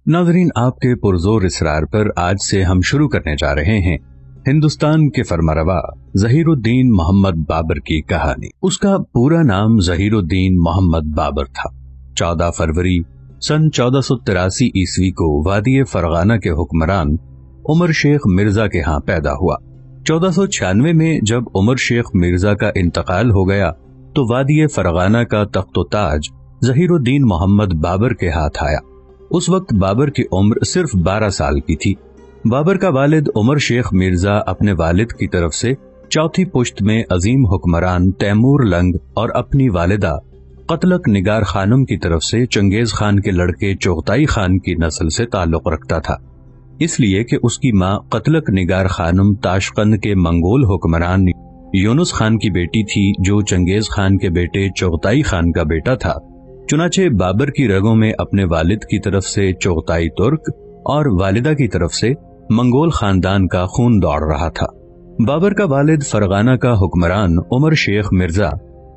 ناظرین، آپ کے پرزور اصرار پر آج سے ہم شروع کرنے جا رہے ہیں ہندوستان کے فرمانروا ظہیر الدین محمد بابر کی کہانی۔ اس کا پورا نام ظہیر الدین محمد بابر تھا۔ 14 فروری سن 1483 عیسوی کو وادی فرغانہ کے حکمران عمر شیخ مرزا کے ہاں پیدا ہوا۔ 1496 میں جب عمر شیخ مرزا کا انتقال ہو گیا تو وادی فرغانہ کا تخت و تاج ظہیر الدین محمد بابر کے ہاتھ آیا۔ اس وقت بابر کی عمر صرف 12 سال کی تھی۔ بابر کا والد عمر شیخ مرزا اپنے والد کی طرف سے چوتھی پشت میں عظیم حکمران تیمور لنگ اور اپنی والدہ قتلک نگار خانم کی طرف سے چنگیز خان کے لڑکے چغتائی خان کی نسل سے تعلق رکھتا تھا، اس لیے کہ اس کی ماں قتلک نگار خانم تاشقند کے منگول حکمران یونس خان کی بیٹی تھی، جو چنگیز خان کے بیٹے چغتائی خان کا بیٹا تھا۔ چنانچہ بابر کی رگوں میں اپنے والد کی طرف سے چغتائی ترک اور والدہ کی طرف سے منگول خاندان کا خون دوڑ رہا تھا۔ بابر کا والد فرغانہ کا حکمران عمر شیخ مرزا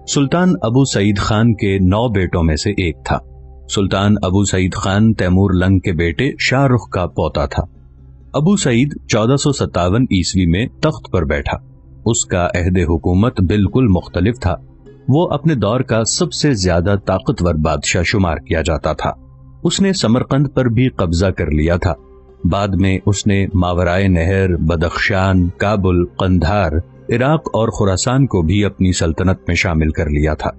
سلطان ابو سعید خان کے 9 بیٹوں میں سے ایک تھا۔ سلطان ابو سعید خان تیمور لنگ کے بیٹے شاہ رخ کا پوتا تھا۔ ابو سعید 1457 عیسوی میں تخت پر بیٹھا۔ اس کا عہد حکومت بالکل مختلف تھا۔ وہ اپنے دور کا سب سے زیادہ طاقتور بادشاہ شمار کیا جاتا تھا۔ اس نے سمرقند پر بھی قبضہ کر لیا تھا۔ بعد میں اس نے ماورائے نہر، بدخشان، کابل، قندھار، عراق اور خراسان کو بھی اپنی سلطنت میں شامل کر لیا تھا۔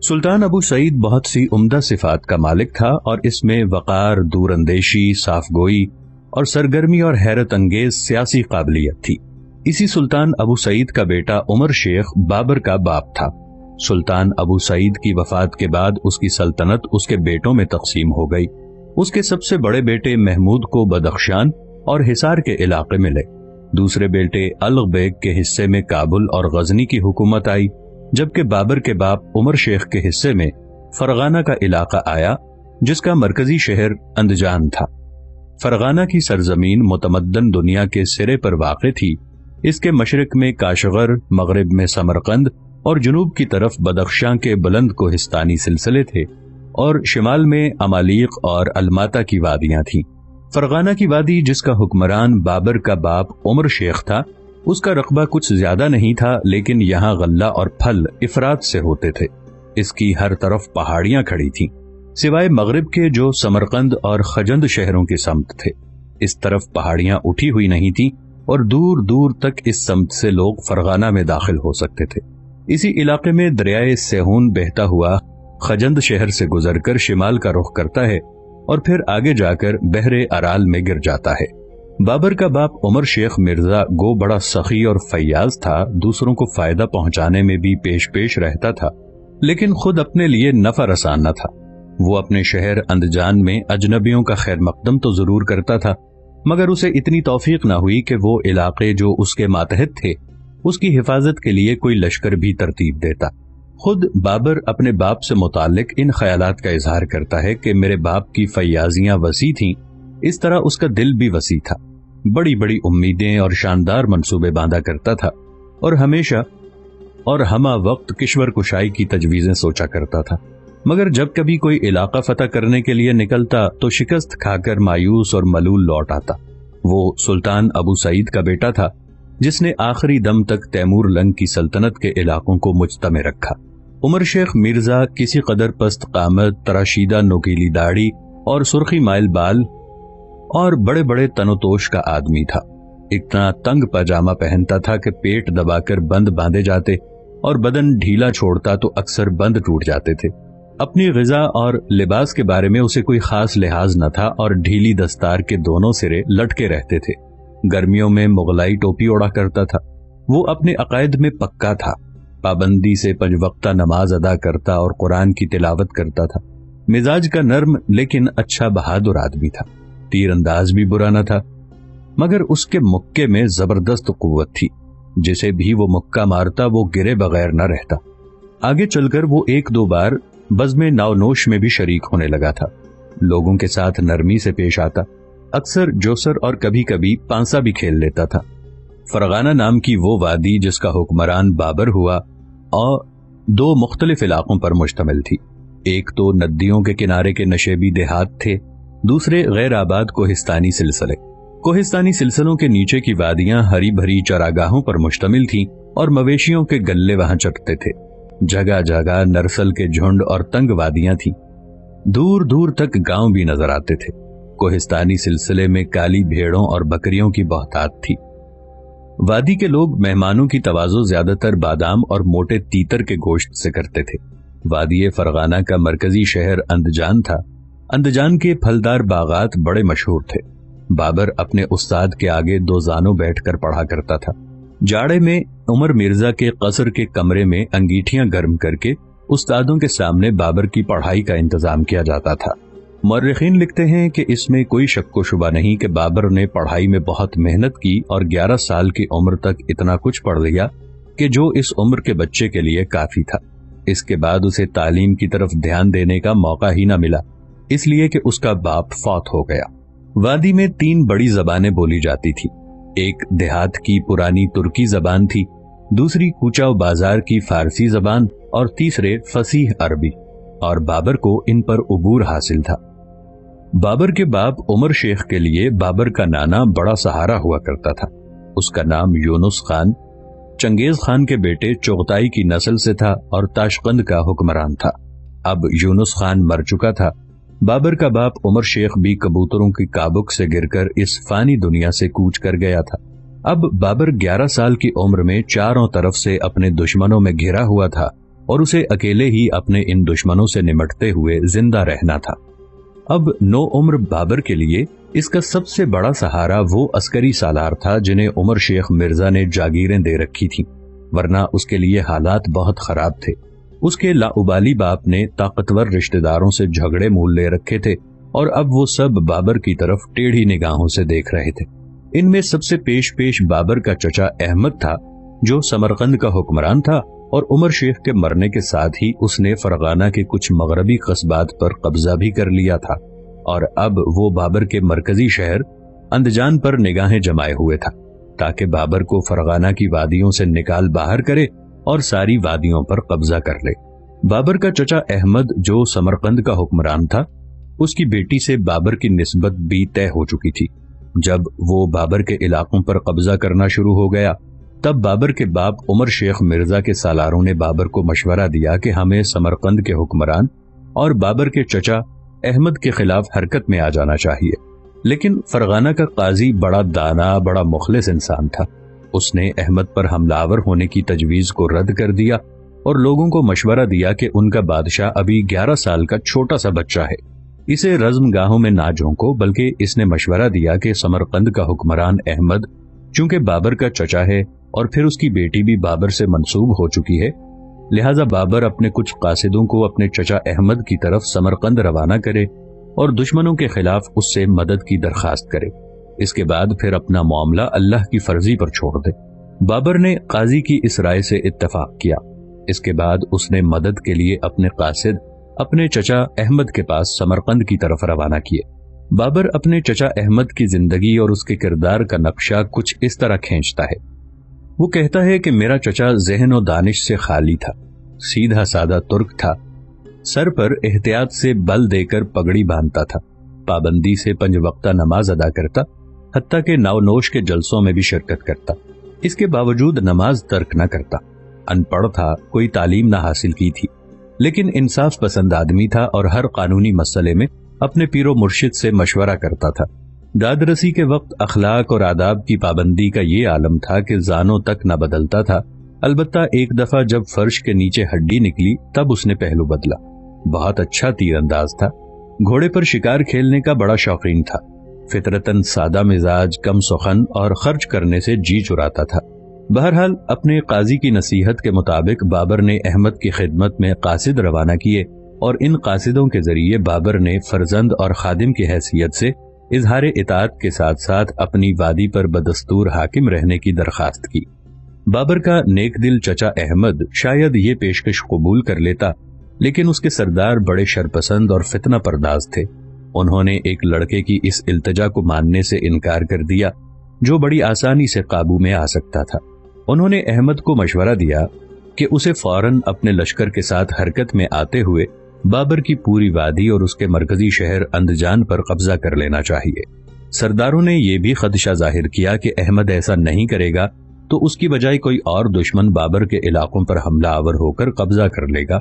سلطان ابو سعید بہت سی عمدہ صفات کا مالک تھا اور اس میں وقار، دور اندیشی، صاف گوئی اور سرگرمی اور حیرت انگیز سیاسی قابلیت تھی۔ اسی سلطان ابو سعید کا بیٹا عمر شیخ بابر کا باپ تھا۔ سلطان ابو سعید کی وفات کے بعد اس کی سلطنت اس کے بیٹوں میں تقسیم ہو گئی۔ اس کے سب سے بڑے بیٹے محمود کو بدخشان اور حصار کے علاقے ملے۔ دوسرے بیٹے الغ بیگ کے حصے میں کابل اور غزنی کی حکومت آئی، جبکہ بابر کے باپ عمر شیخ کے حصے میں فرغانہ کا علاقہ آیا، جس کا مرکزی شہر اندجان تھا۔ فرغانہ کی سرزمین متمدن دنیا کے سرے پر واقع تھی۔ اس کے مشرق میں کاشغر، مغرب میں سمرقند اور جنوب کی طرف بدخشاں کے بلند کوہستانی سلسلے تھے، اور شمال میں امالیق اور الماتا کی وادیاں تھیں۔ فرغانہ کی وادی، جس کا حکمران بابر کا باپ عمر شیخ تھا، اس کا رقبہ کچھ زیادہ نہیں تھا، لیکن یہاں غلہ اور پھل افراط سے ہوتے تھے۔ اس کی ہر طرف پہاڑیاں کھڑی تھیں، سوائے مغرب کے جو سمرقند اور خجند شہروں کی سمت تھے۔ اس طرف پہاڑیاں اٹھی ہوئی نہیں تھیں اور دور دور تک اس سمت سے لوگ فرغانہ میں داخل ہو سکتے تھے۔ اسی علاقے میں دریائے سیہون بہتا ہوا خجند شہر سے گزر کر شمال کا رخ کرتا ہے اور پھر آگے جا کر بحر ارال میں گر جاتا ہے۔ بابر کا باپ عمر شیخ مرزا گو بڑا سخی اور فیاض تھا، دوسروں کو فائدہ پہنچانے میں بھی پیش رہتا تھا، لیکن خود اپنے لیے نفع رسان نہ تھا۔ وہ اپنے شہر اندجان میں اجنبیوں کا خیر مقدم تو ضرور کرتا تھا، مگر اسے اتنی توفیق نہ ہوئی کہ وہ علاقے جو اس کے ماتحت تھے اس کی حفاظت کے لیے کوئی لشکر بھی ترتیب دیتا۔ خود بابر اپنے باپ سے متعلق ان خیالات کا اظہار کرتا ہے کہ میرے باپ کی فیاضیاں وسیع تھیں، اس طرح اس کا دل بھی وسیع تھا، بڑی بڑی امیدیں اور شاندار منصوبے باندھا کرتا تھا، اور ہمیشہ اور ہمہ وقت کشور کشائی کی تجویزیں سوچا کرتا تھا، مگر جب کبھی کوئی علاقہ فتح کرنے کے لیے نکلتا تو شکست کھا کر مایوس اور ملول لوٹ آتا۔ وہ سلطان ابو سعید کا بیٹا تھا، جس نے آخری دم تک تیمور لنگ کی سلطنت کے علاقوں کو مجتمع رکھا۔ عمر شیخ مرزا کسی قدر پست قامت، تراشیدہ نوکیلی داڑھی اور سرخی مائل بال اور بڑے بڑے تن و توش کا آدمی تھا۔ اتنا تنگ پاجامہ پہنتا تھا کہ پیٹ دبا کر بند باندھے جاتے اور بدن ڈھیلا چھوڑتا تو اکثر بند ٹوٹ جاتے تھے۔ اپنی غذا اور لباس کے بارے میں اسے کوئی خاص لحاظ نہ تھا اور ڈھیلی دستار کے دونوں سرے لٹکے رہتے تھے۔ گرمیوں میں مغلائی ٹوپی اوڑا کرتا تھا۔ وہ اپنے عقائد میں پکا تھا، پابندی سے 5 وقتہ نماز ادا کرتا اور قرآن کی تلاوت کرتا تھا۔ مزاج کا نرم لیکن اچھا بہادر آدمی تھا۔ تیر انداز بھی برا نہ تھا، مگر اس کے مکے میں زبردست قوت تھی، جسے بھی وہ مکہ مارتا وہ گرے بغیر نہ رہتا۔ آگے چل کر وہ 1-2 بار بزم ناونوش میں بھی شریک ہونے لگا تھا۔ لوگوں کے ساتھ نرمی سے پیش آتا، اکثر جوسر اور کبھی کبھی پانسا بھی کھیل لیتا تھا۔ فرغانہ نام کی وہ وادی جس کا حکمران بابر ہوا اور 2 مختلف علاقوں پر مشتمل تھی۔ ایک تو ندیوں کے کنارے کے نشیبی دیہات تھے، दूसरे गैर आबाद कोहिस्तानी सिलसिले। कोहिस्तानी सिलसिलों के नीचे की वादियां हरी भरी चरागाहों पर मुश्तमिल थीं और मवेशियों के गल्ले वहां चरते थे। जगह जगह नरसल के झुंड और तंग वादियां थीं। दूर दूर तक गांव भी नजर आते थे। कोहिस्तानी सिलसिले में काली भेड़ों और बकरियों की बहुतात थी। वादी के लोग मेहमानों की तवाज़ो ज्यादातर बादाम और मोटे तीतर के गोश्त से करते थे। वादी फरगाना का मरकजी शहर अंदजान था। अंदजान के फलदार बागात बड़े मशहूर थे। बाबर अपने उस्ताद के आगे दो जानों बैठकर पढ़ा करता था। जाड़े में उमर मिर्जा के कसर के कमरे में अंगीठियां गर्म करके उस्तादों के सामने बाबर की पढ़ाई का इंतजाम किया जाता था। मौर्रिखीन लिखते हैं कि इसमें कोई शक शुबा नहीं कि बाबर ने पढ़ाई में बहुत मेहनत की और 11 साल की उम्र तक इतना कुछ पढ़ लिया कि जो इस उम्र के बच्चे के लिए काफी था। इसके बाद उसे तालीम की तरफ ध्यान देने का मौका ही न मिला, इसलिए कि उसका बाप फौत हो गया। वादी में 3 बड़ी जबानें बोली जाती थी। एक देहात की पुरानी तुर्की जबान थी, दूसरी कूचाव बाजार की फारसी जबान और तीसरे फसीह अरबी, और बाबर को इन पर उबूर हासिल था। बाबर के बाप उमर शेख के लिए बाबर का नाना बड़ा सहारा हुआ करता था। उसका नाम यूनुस खान चंगेज खान के बेटे चुगताई की नस्ल से था और ताशकंद का हुक्मरान था। अब यूनुस खान मर चुका था। बाबर का बाप उमर शेख भी कबूतरों की काबुक से गिरकर इस फानी दुनिया से कूच कर गया था। अब बाबर 11 साल की उम्र में चारों तरफ से अपने दुश्मनों में घिरा हुआ था और उसे अकेले ही अपने इन दुश्मनों से निमटते हुए जिंदा रहना था। अब नो उम्र बाबर के लिए इसका सबसे बड़ा सहारा वो अस्करी सालार था जिन्हें उमर शेख मिर्जा ने जागीरें दे रखी थी, वरना उसके लिए हालात बहुत खराब थे। उसके लाउबाली बाप ने ताकतवर रिश्तेदारों से झगड़े मूल ले रखे थे और अब वो सब बाबर की तरफ टेढ़ी निगाहों से देख रहे थे। इनमें सबसे पेश बाबर का चचा अहमद था, जो समरकंद का हुक्मरान था और उमर शेख के मरने के साथ ही उसने फरगाना के कुछ मगरबी कस्बात पर कब्जा भी कर लिया था और अब वो बाबर के मरकजी शहर अंदजान पर निगाहें जमाए हुए था, ताकि बाबर को फरगाना की वादियों से निकाल बाहर करे और सारी वादियों पर कब्जा कर ले। बाबर का चचा अहमद, जो समरकंद का हुक्मरान था, उसकी बेटी से बाबर की निस्बत भी तय हो चुकी थी। जब वो बाबर के इलाकों पर कब्जा करना शुरू हो गया, तब बाबर के बाप उमर शेख मिर्जा के सालारों ने बाबर को मशवरा दिया कि हमें समरकंद के हुक्मरान और बाबर के चचा अहमद के खिलाफ हरकत में आ जाना चाहिए। लेकिन फरगाना का काजी बड़ा दाना, बड़ा मुखलिस इंसान था। उसने अहमद पर हमलावर होने की तजवीज को रद्द कर दिया और लोगों को मशवरा दिया कि उनका बादशाह अभी 11 साल का छोटा सा बच्चा है, इसे रज़्मगाहों में ना झोंको, बल्कि इसने मशवरा दिया कि समरकंद का हुक्मरान अहमद चूंकि बाबर का चचा है और फिर उसकी बेटी भी बाबर से मंसूब हो चुकी है, लिहाजा बाबर अपने कुछ कासिदों को अपने चचा अहमद की तरफ समरकंद रवाना करे और दुश्मनों के खिलाफ उससे मदद की दरखास्त करे। इसके बाद फिर अपना मामला अल्लाह की फर्जी पर छोड़ दे। बाबर ने काजी की इस राय से इत्तफाक किया। इसके बाद उसने मदद के लिए अपने कासिद अपने चचा अहमद के पास समरकंद की तरफ रवाना किए। बाबर अपने चचा अहमद की जिंदगी और उसके किरदार का नक्शा कुछ इस तरह खींचता है। वो कहता है कि मेरा चचा ज़हन और दानिश से खाली था, सीधा सादा तुर्क था, सर पर एहतियात से बल देकर पगड़ी बांधता था, पाबंदी से 5 वक्ता नमाज अदा करता, हत्ता के नवनोश के जलसों में भी शिरकत करता। इसके बावजूद नमाज तर्क न करता। अनपढ़ था, कोई तालीम न हासिल की थी, लेकिन इंसाफ पसंद आदमी था और हर कानूनी मसले में अपने पीरो मुर्शिद से मशवरा करता था। दादरसी के वक्त अखलाक और आदाब की पाबंदी का ये आलम था कि जानों तक न बदलता था। अलबत्ता एक दफा जब फर्श के नीचे हड्डी निकली तब उसने पहलू बदला। बहुत अच्छा तीरंदाज था, घोड़े पर शिकार खेलने का बड़ा शौकीन था, फितरतन सादा मिजाज, कम सुखन और खर्च करने से जी चुराता था। बहरहाल अपने काजी की नसीहत के मुताबिक बाबर ने अहमद की खिदमत में कासिद रवाना किए और इन कासिदों के जरिए बाबर ने फर्जंद और खादिम की हैसियत से इजहार इताअत के साथ साथ अपनी वादी पर बदस्तूर हाकिम रहने की दरखास्त की। बाबर का नेक दिल चचा अहमद शायद ये पेशकश कबूल कर लेता, लेकिन उसके सरदार बड़े शरपसंद और फितना परदाज थे। उन्होंने एक लड़के की इस इल्तजा को मानने से इनकार कर दिया जो बड़ी आसानी से काबू में आ सकता था। उन्होंने अहमद को मशवरा दिया कि उसे फौरन अपने लश्कर के साथ हरकत में आते हुए बाबर की पूरी वादी और उसके मरकजी शहर अंदजान पर कब्जा कर लेना चाहिए। सरदारों ने यह भी खदशा जाहिर किया कि अहमद ऐसा नहीं करेगा तो उसकी बजाय कोई और दुश्मन बाबर के इलाकों पर हमला आवर होकर कब्जा कर लेगा,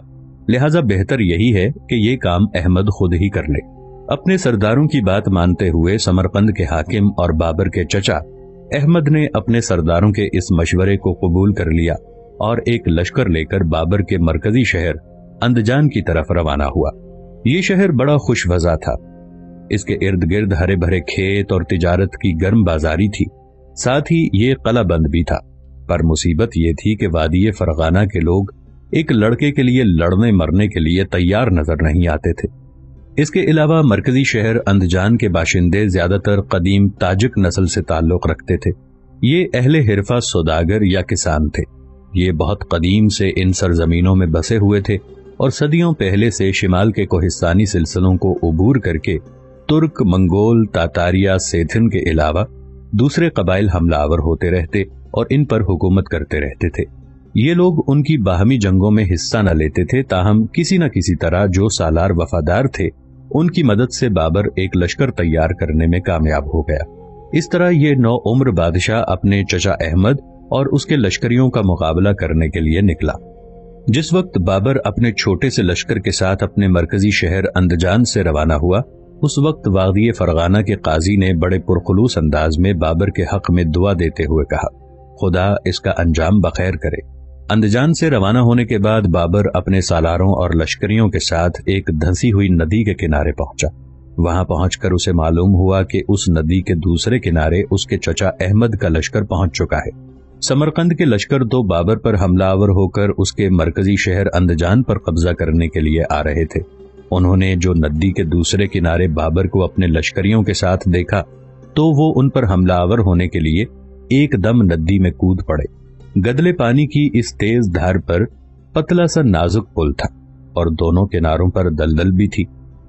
लिहाजा बेहतर यही है कि ये काम अहमद खुद ही कर ले। अपने सरदारों की बात मानते हुए समरकंद के हाकिम और बाबर के चचा अहमद ने अपने सरदारों के इस मशवरे को कबूल कर लिया और एक लश्कर लेकर बाबर के मरकजी शहर अंदजान की तरफ रवाना हुआ। ये शहर बड़ा खुशवज़ा था। इसके इर्द गिर्द हरे भरे खेत और तिजारत की गर्म बाजारी थी, साथ ही ये कला बंद भी था। पर मुसीबत ये थी कि वादी फरगाना के लोग एक लड़के के लिए लड़ने मरने के लिए तैयार नजर नहीं आते थे। इसके अलावा मरकजी शहर अंदजान के बाशिंदे ज्यादातर कदीम ताजिक नस्ल से ताल्लुक रखते थे। ये अहले हिरफा सौदागर या किसान थे। ये बहुत कदीम से इन सरजमीनों में बसे हुए थे और सदियों पहले से शिमाल के कोहिस्तानी सिलसिलों को उबूर करके तुर्क, मंगोल, तातारिया, सेथिन के अलावा दूसरे कबाइल हमलावर होते रहते और इन पर हुकूमत करते रहते थे। ये लोग उनकी बाहमी जंगों में हिस्सा न लेते थे, ताहम किसी न किसी तरह जो सालार वफादार थे उनकी मदद से बाबर एक लश्कर तैयार करने में कामयाब हो गया। इस तरह ये नौ उम्र बादशाह अपने चचा अहमद और उसके लश्करियों का मुकाबला करने के लिए निकला। जिस वक्त बाबर अपने छोटे से लश्कर के साथ अपने मरकजी शहर अंदजान से रवाना हुआ, उस वक्त वादी फरगाना के काजी ने बड़े पुरखुलूस अंदाज में बाबर के हक में दुआ देते हुए कहा, खुदा इसका अंजाम बखैर करे। अंदजान से रवाना होने के बाद बाबर अपने सालारों और लश्करियों के साथ एक धंसी हुई नदी के किनारे पहुंचा। वहां पहुंचकर उसे मालूम हुआ कि उस नदी के दूसरे किनारे उसके चचा अहमद का लश्कर पहुंच चुका है। समरकंद के लश्कर तो बाबर पर हमलावर होकर उसके मरकजी शहर अंदजान पर कब्जा करने के लिए आ रहे थे। उन्होंने जो नदी के दूसरे किनारे बाबर को अपने लश्करियों के साथ देखा तो वो उन पर हमलावर होने के लिए एकदम नदी में कूद पड़े। गदले पानी की इस तेज धार पर पतला सा नाजुक पुल था और दोनों किनारों पर दलदल भी थी।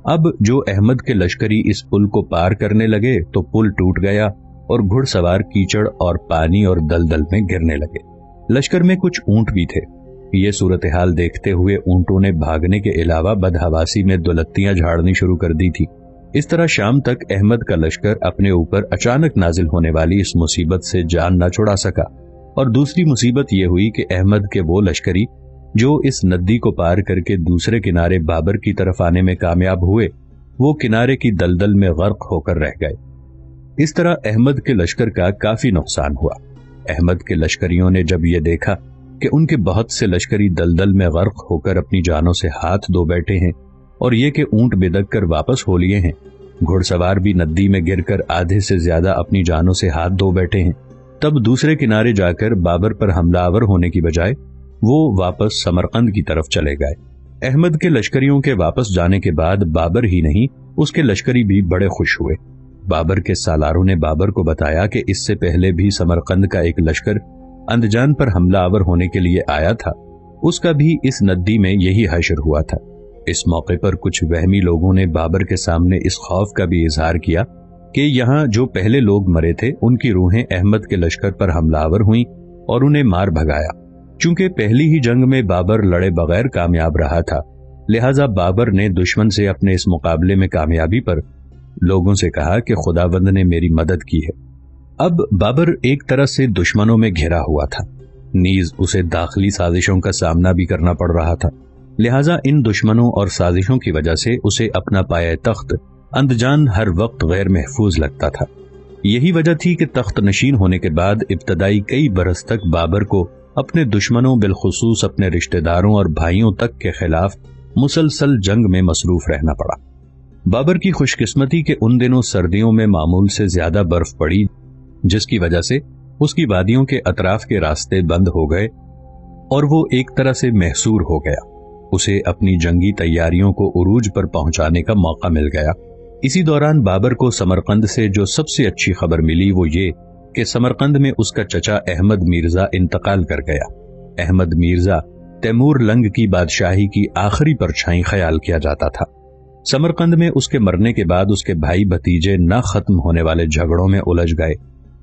अब जो अहमद के लश्करी इस पुल को पार करने लगे तो पुल टूट गया और घुड़सवार कीचड़ और पानी और दलदल में गिरने लगे। लश्कर में कुछ ऊंट भी थे। ये सूरत हाल देखते हुए ऊंटों ने भागने के अलावा बदहवासी में दुलत्तियां झाड़नी शुरू कर दी थी। इस तरह शाम तक अहमद का लश्कर अपने ऊपर अचानक नाजिल होने वाली इस मुसीबत से जान न छुड़ा सका। और दूसरी मुसीबत यह हुई कि अहमद के वो लश्करी जो इस नदी को पार करके दूसरे किनारे बाबर की तरफ आने में कामयाब हुए, वो किनारे की दलदल में गर्क होकर रह गए। इस तरह अहमद के लश्कर का काफी नुकसान हुआ। अहमद के लश्करियों ने जब ये देखा कि उनके बहुत से लश्करी दलदल में गर्क होकर अपनी जानों से हाथ धो बैठे हैं और ये कि ऊंट बिदक कर वापस हो लिए हैं, घुड़सवार भी नदी में गिरकर आधे से ज्यादा अपनी जानों से हाथ धो बैठे हैं, तब दूसरे किनारे जाकर बाबर पर हमलावर होने की बजाय वो वापस समरकंद की तरफ चले गए। अहमद के लश्करियों के वापस जाने के बाद बाबर ही नहीं, उसके लश्करी भी बड़े खुश हुए। बाबर के सालारों ने बाबर को बताया कि इससे पहले भी समरकंद का एक लश्कर अंदजान पर हमलावर होने के लिए आया था, उसका भी इस नदी में यही हश्र हुआ था। इस मौके पर कुछ वहमी लोगों ने बाबर के सामने इस खौफ का भी इजहार किया कि यहाँ जो पहले लोग मरे थे उनकी रूहें अहमद के लश्कर पर हमलावर हुईं और उन्हें मार भगाया। चूंकि पहली ही जंग में बाबर लड़े बगैर कामयाब रहा था, लिहाजा बाबर ने दुश्मन से अपने इस मुकाबले में कामयाबी पर लोगों से कहा कि खुदावंद ने मेरी मदद की है। अब बाबर एक तरह से दुश्मनों में घिरा हुआ था, नीज उसे दाखिली साजिशों का सामना भी करना पड़ रहा था। लिहाजा इन दुश्मनों और साजिशों की वजह से उसे अपना पाया तख्त अंदजान हर वक्त गैर महफूज लगता था। यही वजह थी कि तख्त नशीन होने के बाद इब्तदाई कई बरस तक बाबर को अपने दुश्मनों, बिलखुसूस अपने रिश्तेदारों और भाइयों तक के खिलाफ मुसलसल जंग में मसरूफ रहना पड़ा। बाबर की खुशकिस्मती के उन दिनों सर्दियों में मामूल से ज्यादा बर्फ पड़ी, जिसकी वजह से उसकी वादियों के अतराफ के रास्ते बंद हो गए और वो एक तरह से महसूर हो गया। उसे अपनी जंगी तैयारियों को उरूज पर पहुंचाने का मौका मिल गया। इसी दौरान बाबर को समरकंद से जो सबसे अच्छी खबर मिली वो ये कि समरकंद में उसका चचा अहमद मीर्जा इंतकाल कर गया। अहमद मीर्जा तैमूर लंग की बादशाही की आखिरी परछाई ख्याल किया जाता था। समरकंद में उसके मरने के बाद उसके भाई भतीजे न खत्म होने वाले झगड़ों में उलझ गए।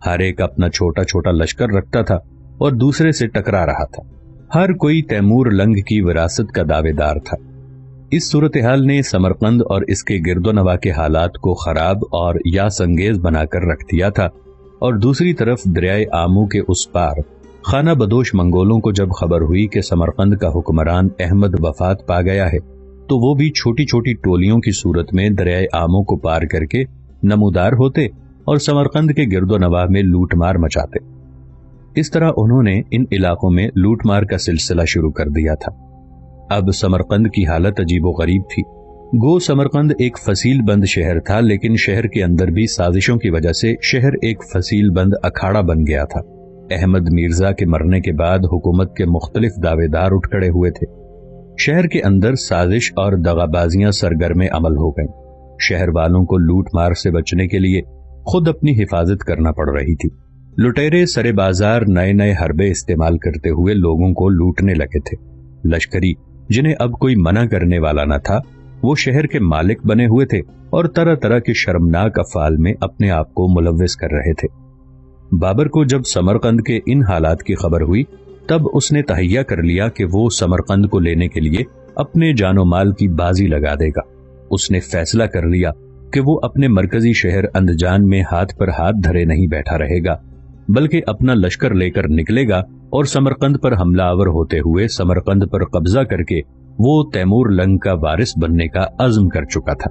हर एक अपना छोटा छोटा लश्कर रखता था और दूसरे से टकरा रहा था। हर कोई तैमूर लंग की विरासत का दावेदार था। इस सूरत-ए-हाल ने समरकंद और इसके गिरदोनवा के हालात को खराब और यास अंगेज बनाकर रख दिया था, और दूसरी तरफ दरियाए आमू के उस पार खाना बदोश मंगोलों को जब खबर हुई कि समरकंद का हुक्मरान अहमद वफात पा गया है, तो वो भी छोटी छोटी टोलियों की सूरत में दरियाए आमू को पार करके नमूदार होते और समरकंद के गिरदोनवा में लूटमार मचाते। इस तरह उन्होंने इन इलाकों में लूटमार का सिलसिला शुरू कर दिया था। अब समरकंद की हालत अजीबोगरीब थी। गो समरकंद एक फसील बंद शहर था, लेकिन शहर के अंदर भी साजिशों की वजह से शहर एक फसील बंद अखाड़ा बन गया था। अहमद मिर्जा के मरने के बाद हुकूमत के मुख्तलिफ दावेदार उठ खड़े हुए थे। शहर के अंदर साजिश और दगाबाजियां सरगर्म अमल हो गईं। शहर वालों को लूट मार से बचने के लिए खुद अपनी हिफाजत करना पड़ रही थी। लुटेरे सरे बाजार नए नए हरबे इस्तेमाल करते हुए लोगों को लूटने लगे थे। लश्करी, जिन्हें अब कोई मना करने वाला न था, वो शहर के मालिक बने हुए थे और तरह तरह के शर्मनाक अफआल में अपने आप को मुलव्विस कर रहे थे। बाबर को जब समरकंद के इन हालात की खबर हुई, तब उसने तहैया कर लिया कि वो समरकंद को लेने के लिए अपने जानो माल की बाजी लगा देगा। उसने फैसला कर लिया कि वो अपने मरकजी शहर अंदजान में हाथ पर हाथ धरे नहीं बैठा रहेगा, बल्कि अपना लश्कर लेकर निकलेगा और समरकंद पर हमलावर होते हुए समरकंद पर कब्जा करके वो तैमूर लंग का वारिस बनने का अज़्म कर चुका था।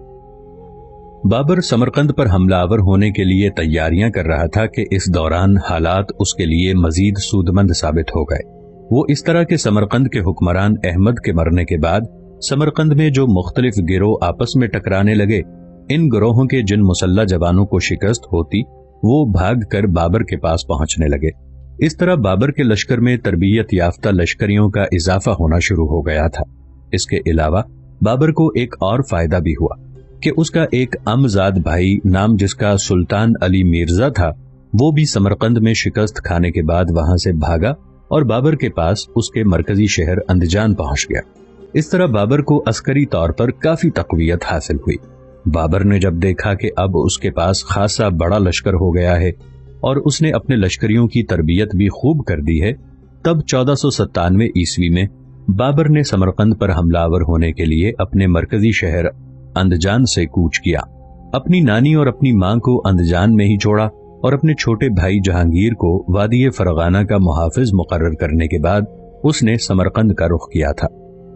बाबर समरकंद पर हमलावर होने के लिए तैयारियां कर रहा था कि इस दौरान हालात उसके लिए मजीद सूदमंद साबित हो गए। वो इस तरह के समरकंद के हुक्मरान अहमद के मरने के बाद समरकंद में जो मुख्तलिफ गिरोह आपस में टकराने लगे, इन गिरोहों के जिन मुसल्ला जवानों को शिकस्त होती, वो भाग कर बाबर के पास पहुंचने लगे। इस तरह बाबर के लश्कर में तरबियत याफ्ता लश्करियों का इजाफा होना शुरू हो गया था। इसके अलावा बाबर को एक और फायदा भी हुआ कि उसका एक अमजाद भाई, नाम जिसका सुल्तान अली मिर्जा था, वो भी समरकंद में शिकस्त खाने के बाद वहां से भागा और बाबर के पास उसके मरकजी शहर अंदजान पहुंच गया। इस तरह बाबर को अस्करी तौर पर काफी तकवीयत हासिल हुई। बाबर ने जब देखा कि अब उसके पास खासा बड़ा लश्कर हो गया है और उसने अपने लश्करियों की तरबियत भी खूब कर दी है, तब 1497 ईस्वी में बाबर ने समरकंद पर हमलावर होने के लिए अपने मरकजी शहर अंदजान से कूच किया। अपनी नानी और अपनी मां को अंदजान में ही छोड़ा और अपने छोटे भाई जहांगीर को वादी फरगाना का मुहाफिज मुकर्रर करने के बाद उसने समरकंद का रुख किया था।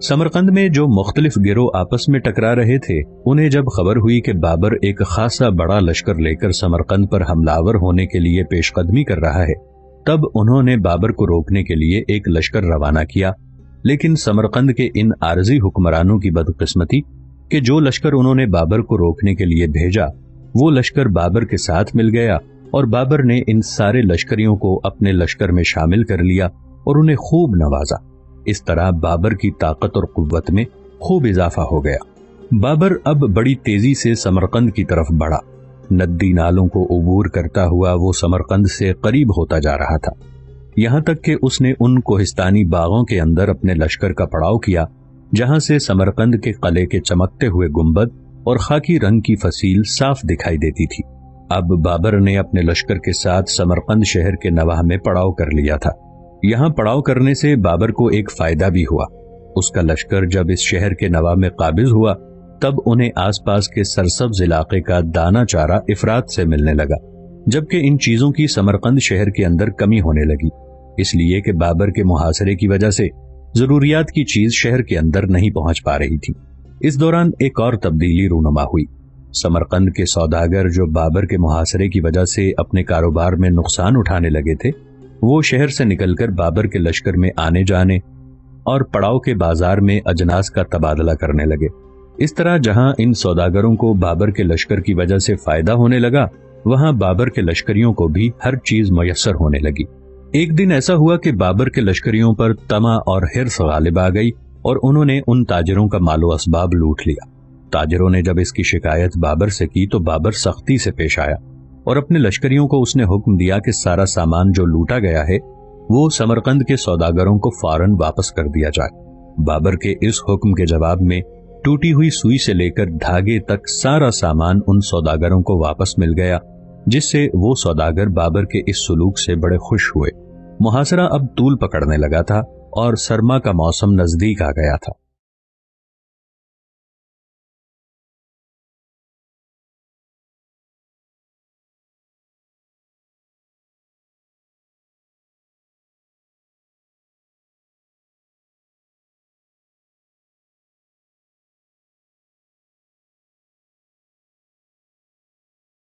समरकंद में जो मुख्तलिफ गिरोह आपस में टकरा रहे थे, उन्हें जब खबर हुई कि बाबर एक खासा बड़ा लश्कर लेकर समरकंद पर हमलावर होने के लिए पेशकदमी कर रहा है, तब उन्होंने बाबर को रोकने के लिए एक लश्कर रवाना किया। लेकिन समरकंद के इन आरजी हुक्मरानों की बदकिस्मती कि जो लश्कर उन्होंने बाबर को रोकने के लिए भेजा, वो लश्कर बाबर के साथ मिल गया और बाबर ने इन सारे लश्करियों को अपने लश्कर में शामिल कर लिया और उन्हें खूब नवाजा। इस तरह बाबर की ताकत और कुव्वत में खूब इजाफा हो गया। बाबर अब बड़ी तेजी से समरकंद की तरफ बढ़ा। नदी नालों को उबूर करता हुआ वो समरकंद से करीब होता जा रहा था, यहाँ तक कि उसने उन कोहिस्तानी बागों के अंदर अपने लश्कर का पड़ाव किया, जहां से समरकंद के किले के चमकते हुए गुंबद और खाकी रंग की फसील साफ दिखाई देती थी। अब बाबर ने अपने लश्कर के साथ समरकंद शहर के नवाह में पड़ाव कर लिया था। यहाँ पड़ाव करने से बाबर को एक फायदा भी हुआ। उसका लश्कर जब इस शहर के नवाह में काबिज हुआ, तब उन्हें आसपास के सरसब्ज इलाके का दाना चारा इफरात से मिलने लगा, जबकि इन चीजों की समरकंद शहर के अंदर कमी होने लगी, इसलिए कि बाबर के मुहासरे की वजह से जरूरियात की चीज शहर के अंदर नहीं पहुंच पा रही थी। इस दौरान एक और तब्दीली रूनुमा हुई। समरकंद के सौदागर जो बाबर के मुहासरे की वजह से अपने कारोबार में नुकसान उठाने लगे थे, वो शहर से निकलकर बाबर के लश्कर में आने जाने और पड़ाव के बाजार में अजनास का तबादला करने लगे। इस तरह जहां इन सौदागरों को बाबर के लश्कर की वजह से फायदा होने लगा, वहां बाबर के लश्करियों को भी हर चीज मयस्सर होने लगी। एक दिन ऐसा हुआ कि बाबर के लश्करियों पर तमा और हिर्स गालिब आ गई और उन्होंने उन ताजरों का मालो असबाब लूट लिया। ताजरों ने जब इसकी शिकायत बाबर से की तो बाबर सख्ती से पेश आया और अपने लश्करियों को उसने हुक्म दिया कि सारा सामान जो लूटा गया है वो समरकंद के सौदागरों को फौरन वापस कर दिया जाए। बाबर के इस हुक्म के जवाब में टूटी हुई सुई से लेकर धागे तक सारा सामान उन सौदागरों को वापस मिल गया, जिससे वो सौदागर बाबर के इस सुलूक से बड़े खुश हुए। मुहासरा अब तूल पकड़ने लगा था और सरमा का मौसम नजदीक आ गया था।